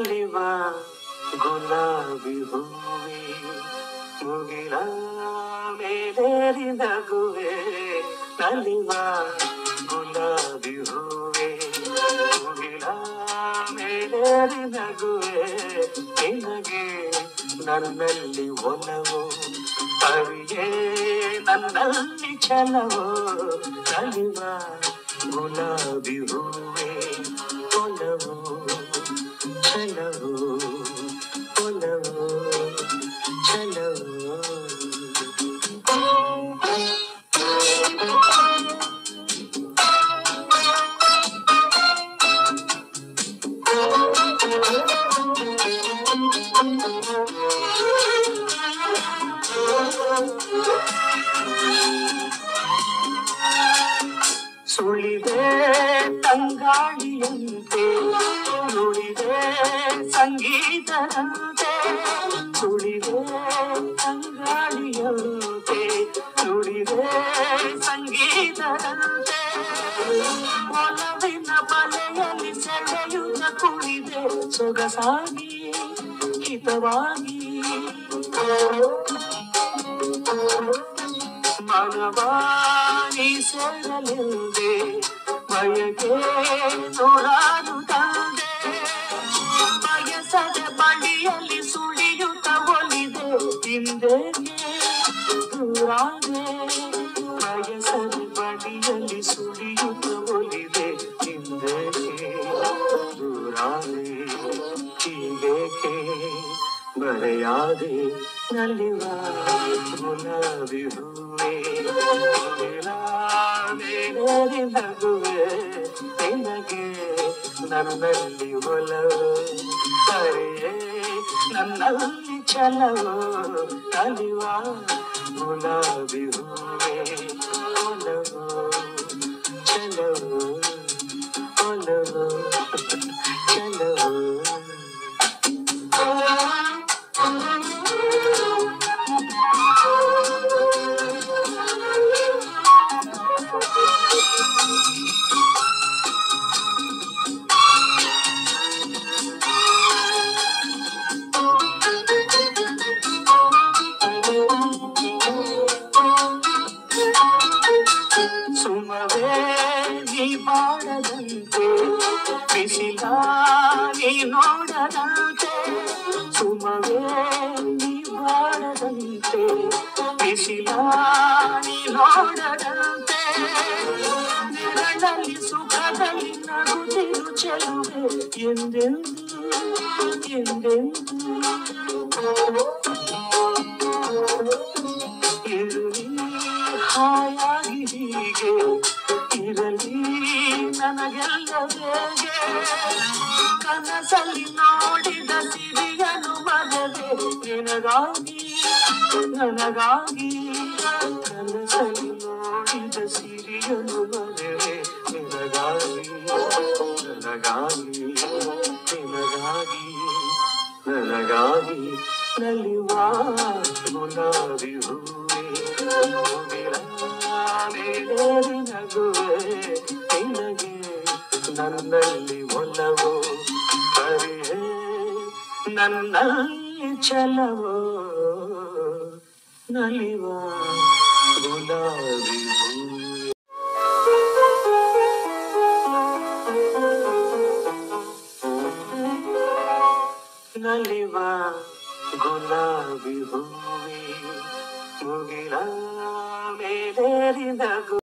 ನಲಿವ ಗುಲಾಬಿ ಹೂವೆ ಮುಗಿಲ ಮೇಲೇರಿ ನಗುವೆ ನಲಿವ ಗುಲಾಬಿ ಹೂವೆ ಮುಗಿಲ ಮೇಲೇರಿ ನಗುವೆ ನಿನಗೆ ನನ್ನಲ್ಲಿ ಒಲವು ಅರಿಯೇ ನನ್ನಲ್ಲಿ ಛಲವೋ ನಲಿವ ಗುಲಾಬಿ ಹೂವೆ ಒಲವು ಛಲವು ಒಲವು ಛಲವು ಸುಳಿದೆ ತಂಗಾಳಿಯಂತೆ ನುಡಿದೆ ಸಂಗೀತದಂತೆ ಸುಳಿದೆ ತಂಗಾಳಿಯಂತೆ ನುಡಿದೆ ಸಂಗೀತದಂತೆ ಒಲವಿನ ಬಲೆಯಲ್ಲಿ ಸೆಳೆಯುತ್ತ ಕುಳಿದೆ ಸೊಗಸಾಗಿ ಹಿತವಾಗಿ ಮನವಾನಿ ಸೇರಲೆಂದೆ ಬಯಕೆ ನೂರಾರು ತಂದೆ ಬಯಸದ ಬಳಿಯಲ್ಲಿ ಸುಳಿಯುತ್ತ ಒಲಿದೆ ಹಿಂದೆಗೆ ದೂರಾದೆ ಬಯಸದ ಬಳಿಯಲ್ಲಿ ಸುಳಿಯುತ್ತ ಒಲಿದೆ ಹಿಂದೆಗೆ ದೂರಾದೆ ಹೀಗೇಕೆ ಬರೆಯಾದೆ ನಲಿವ ಗುಲಾಬಿ ಹೂವೆ ಮೇಲೇರಿ ನಗುವೆ ನಿನಗೆ ನನ್ನಲ್ಲಿ ಒಲವು ಅರಿಯೇ ನನ್ನಲ್ಲಿ ಛಲವೋ ನಲಿವ ಗುಲಾಬಿ ಹೂವೆ ಒಲವು ಛಲವು ಒಲವು ಛಲವು ಸುಮವೇ ನೀ ಬಾಡದಂತೆ ಬಿಸಿಲ ನೀ ನೋಡದಂತೆ ಸುಮವೇ ನೀ ಬಾಡದಂತೆ ಬಿಸಿಲ ನೀ ನೋಡದಂತೆ ನಿರಳಲ್ಲಿ ಸುಖದಲ್ಲಿ ನಗುತ್ತಿರು ಚೆಲುವೆ ಎಂದೆಂದು ಎಂದೆಂದು ಇರಲಿ ಹಾಯಾಗಿ ಹೀಗೆ ಇರಲಿ ನನಗೆಲ್ಲ ಬೇಗೆ ಕನಸಲ್ಲಿ ನೋಡಿದ ಸಿರಿಯನು ಮಗದೆ ನಿನಗಾಗಿ ನನಗಾಗಿ ಕನಸಲ್ಲಿ ನೋಡಿದ ಸಿರಿಯನು ಮಗದೆ ನಿನಗಾಗಿ ನನಗಾಗಿ ನಿನಗಾಗಿ ನನಗಾಗಿ ನಲಿವ ಗುಲಾಬಿ ಹೂವೆ ಮೇಲೇರಿ ನಗುವೆ ನಿನಗೆ ನನ್ನಲ್ಲಿ ಒಲವು ಅರಿಯೇ ನನ್ನಲ್ಲಿ ಛಲವೋ ನಲಿವ ಗುಲಾಬಿ ಹೂವೆ ನಲಿವ ಗುಲಾಬಿ ಹೂವೆ ಮುಗಿಲ ಮೇಲೇರಿ ನಗು